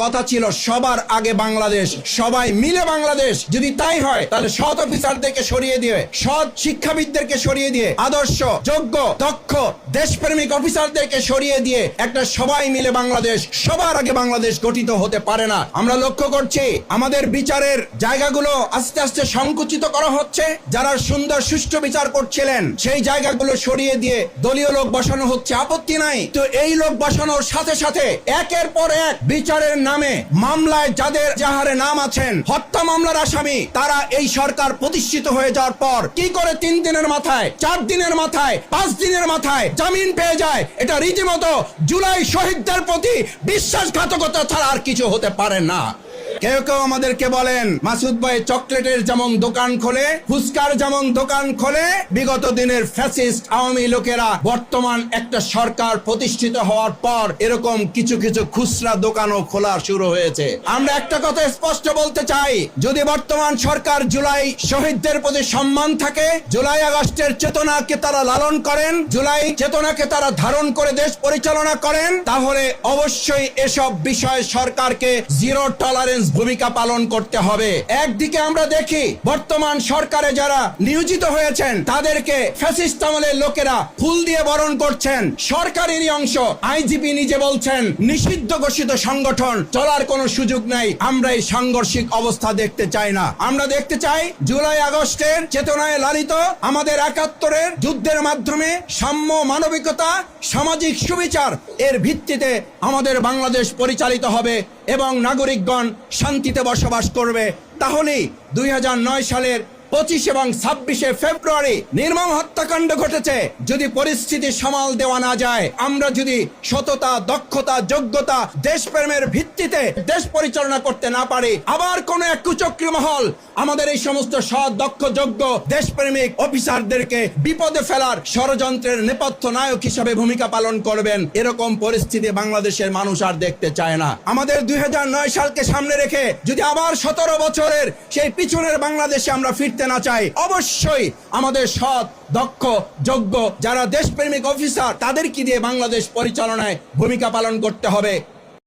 কথা ছিল সবার আগে বাংলাদেশ, সবাই মিলে বাংলাদেশ। যদি তাই হয় তাহলে সৎ অফিসারদেরকে সরিয়ে দিয়ে, সৎ শিক্ষাবিদদেরকে সরিয়ে দিয়ে, আদর্শ, যোগ্য, দক্ষ, দেশপ্রেমিক অফিসারদেরকে সরিয়ে দিয়ে একটা সবাই মিলে বাংলাদেশ, সবার আগে বাংলাদেশ গঠিত হতে পারে না। আমরা লক্ষ্য করছি আমাদের বিচারের জায়গাগুলো আস্তে আস্তে সংকুচিত করা হচ্ছে। যারা সুন্দর সুষ্ঠু বিচার করছিলেন সেই জায়গাগুলো সরিয়ে দিয়ে দলীয় লোক বসানো হচ্ছে, আপত্তি নাই। তো এই লোক বসানোর সাথে সাথে একের পর এক বিচারের নামে মামলায় যাদের যাহারে নাম আছেন, হত্যা মামলার আসামি, তারা এই সরকার প্রতিষ্ঠিত হয়ে যাওয়ার পর কি করে 3 দিনের মাথায়, 4 দিনের মাথায়, 5 দিনের মাথায় জামিন পেয়ে যায়। এটা রীতিমতো জুলাই শহীদদের প্রতি বিশ্বাসঘাতকতা ছাড়া আর কিছু হতে পারে না। কেউ কেউ আমাদেরকে বলেন মাসুদ ভাই চকলেটের যেমন দোকান খোলে, ফুচকার যেমন দোকান খোলে, বিগত দিনের ফ্যাসিস্ট আওয়ামী লোকেরা বর্তমান একটা সরকার প্রতিষ্ঠিত হওয়ার পর এরকম কিছু কিছু খুচরা দোকানও খোলা শুরু হয়েছে। আমরা একটা কথা স্পষ্ট বলতে চাই, যদি বর্তমান সরকার জুলাই শহীদদের প্রতি সম্মান থাকে, জুলাই আগস্টের চেতনাকে তারা লালন করেন, জুলাই চেতনাকে তারা ধারণ করে দেশ পরিচালনা করেন, তাহলে অবশ্যই এসব বিষয়ে সরকারকে জিরো টলারেন্স ভূমিকা পালন করতে হবে। একদিকে আমরা দেখি বর্তমান সরকারে যারা নিয়োজিত হয়েছেন তাদেরকে ফ্যাসিস্ট আমলের লোকেরা ফুল দিয়ে বরণ করছেন, সরকারেরই অংশ। আইজিপি নিজে বলছেন নিষিদ্ধ ঘোষিত সংগঠন চলার কোনো সুযোগ নাই। আমরা এই সাংঘর্ষিক অবস্থা দেখতে চাই না। আমরা দেখতে চাই জুলাই আগস্টের চেতনায় লালিত আমাদের 71-এর যুদ্ধের মাধ্যমে সাম্য, মানবিকতা, সামাজিক সুবিচার এর ভিত্তিতে আমাদের বাংলাদেশ পরিচালিত হবে এবং নাগরিকগণ শান্তিতে বসবাস করবে। তাহলেই 2009 সালের 25 এবং 26 ফেব্রুয়ারি নির্মম হত্যাকাণ্ড ঘটেছে। যদি পরিস্থিতি সামাল দেওয়া না যায়, আমরা যদি সততা, দক্ষতা, যোগ্যতা, দেশপ্রেমের ভিত্তিতে দেশ পরিচালনা করতে না পারি, আবার কোন এক কুচক্রী মহল আমাদের এই সমস্ত সৎ, দক্ষ, যোগ্য, দেশপ্রেমিক অফিসারদেরকে বিপদে ফেলার ষড়যন্ত্রের নেপথ্য নায়ক হিসাবে ভূমিকা পালন করবেন। এরকম পরিস্থিতি বাংলাদেশের মানুষ আর দেখতে চায় না। আমাদের 2009 সালকে সামনে রেখে যদি আবার 17 বছরের সেই পিছনের বাংলাদেশে আমরা ফিরতে না চাই, অবশ্যই আমাদের সৎ, দক্ষ, যোগ্য যারা দেশপ্রেমিক অফিসার তাদেরকে দিয়ে বাংলাদেশ পরিচালনায় ভূমিকা পালন করতে হবে।